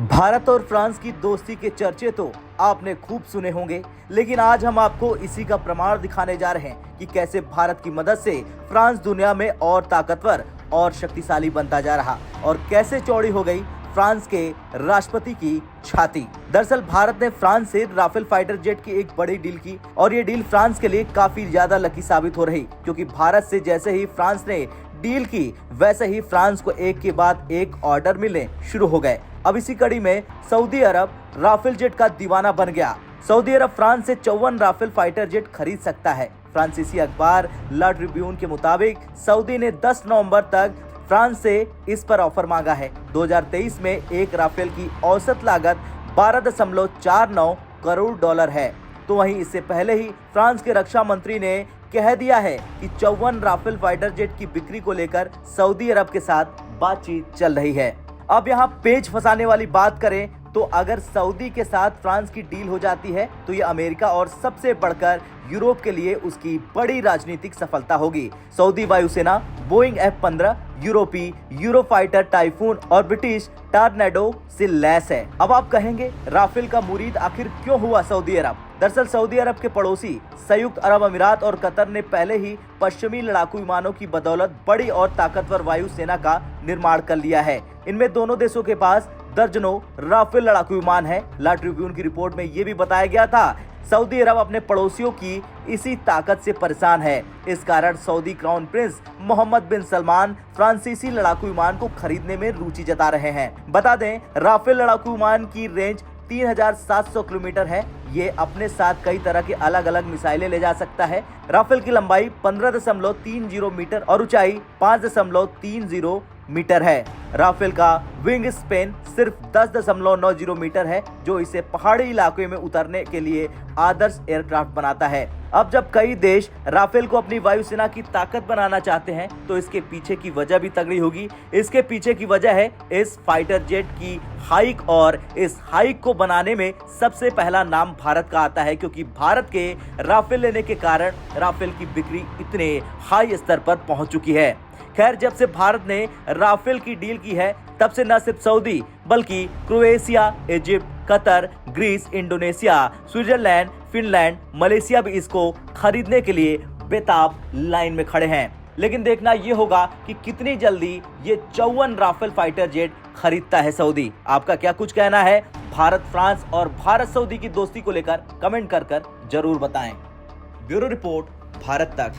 भारत और फ्रांस की दोस्ती के चर्चे तो आपने खूब सुने होंगे, लेकिन आज हम आपको इसी का प्रमाण दिखाने जा रहे हैं कि कैसे भारत की मदद से फ्रांस दुनिया में और ताकतवर और शक्तिशाली बनता जा रहा और कैसे चौड़ी हो गई फ्रांस के राष्ट्रपति की छाती। दरअसल भारत ने फ्रांस से राफेल फाइटर जेट की एक बड़ी डील की और ये डील फ्रांस के लिए काफी ज्यादा लकी साबित हो रही, क्योंकि भारत से जैसे ही फ्रांस ने डील की वैसे ही फ्रांस को एक के बाद एक ऑर्डर मिलने शुरू हो गए। अब इसी कड़ी में सऊदी अरब राफेल जेट का दीवाना बन गया। सऊदी अरब फ्रांस से 54 राफेल फाइटर जेट खरीद सकता है। फ्रांसीसी अखबार ला ट्रिब्यून के मुताबिक सऊदी ने 10 नवंबर तक फ्रांस से इस पर ऑफर मांगा है। 2023 में एक राफेल की औसत लागत 12.49 करोड़ डॉलर है। तो वहीं इससे पहले ही फ्रांस के रक्षा मंत्री ने कह दिया है कि 54 राफेल फाइटर जेट की बिक्री को लेकर सऊदी अरब के साथ बातचीत चल रही है। अब यहाँ पेच फंसाने वाली बात करें तो अगर सऊदी के साथ फ्रांस की डील हो जाती है तो ये अमेरिका और सबसे बढ़कर यूरोप के लिए उसकी बड़ी राजनीतिक सफलता होगी। सऊदी वायुसेना बोइंग F-15 यूरोपी यूरोफाइटर टाइफून और ब्रिटिश टॉर्नेडो से लैस है। अब आप कहेंगे राफेल का मुरीद आखिर क्यों हुआ सऊदी अरब? दरअसल सऊदी अरब के पड़ोसी संयुक्त अरब अमीरात और कतर ने पहले ही पश्चिमी लड़ाकू विमानों की बदौलत बड़ी और ताकतवर वायुसेना का निर्माण कर लिया है। इनमें दोनों देशों के पास दर्जनों राफेल लड़ाकू विमान है। ला ट्रिब्यून की रिपोर्ट में ये भी बताया गया था सऊदी अरब अपने पड़ोसियों की इसी ताकत से परेशान है। इस कारण सऊदी क्राउन प्रिंस मोहम्मद बिन सलमान फ्रांसीसी लड़ाकू विमान को खरीदने में रुचि जता रहे हैं। बता दें राफेल लड़ाकू विमान की रेंज 3700 किलोमीटर है। ये अपने साथ कई तरह की अलग अलग मिसाइलें ले जा सकता है। राफेल की लंबाई 15.30 मीटर और ऊंचाई 5.30 मीटर है। राफेल का विंग स्पेन सिर्फ 10.90 मीटर है, जो इसे पहाड़ी इलाके में उतरने के लिए आदर्श एयरक्राफ्ट बनाता है। अब जब कई देश राफेल को अपनी वायुसेना की ताकत बनाना चाहते हैं तो इसके पीछे की वजह भी तगड़ी होगी। इसके पीछे की वजह है इस फाइटर जेट की हाइक, और इस हाइक को बनाने में सबसे पहला नाम भारत का आता है, क्योंकि भारत के राफेल लेने के कारण राफेल की बिक्री इतने हाई स्तर पर पहुंच चुकी है। खैर, जब से भारत ने राफेल की डील की है तब से न सिर्फ सऊदी बल्कि Croatia, Egypt, Qatar, Greece, Indonesia, Switzerland, Finland, Malaysia भी इसको खरीदने के लिए बेताब लाइन में खड़े हैं। लेकिन देखना ये होगा कि कितनी जल्दी ये 54 राफेल फाइटर जेट खरीदता है सऊदी। आपका क्या कुछ कहना है भारत फ्रांस और भारत सऊदी की दोस्ती को लेकर? कमेंट कर जरूर बताएं। ब्यूरो रिपोर्ट, भारत तक।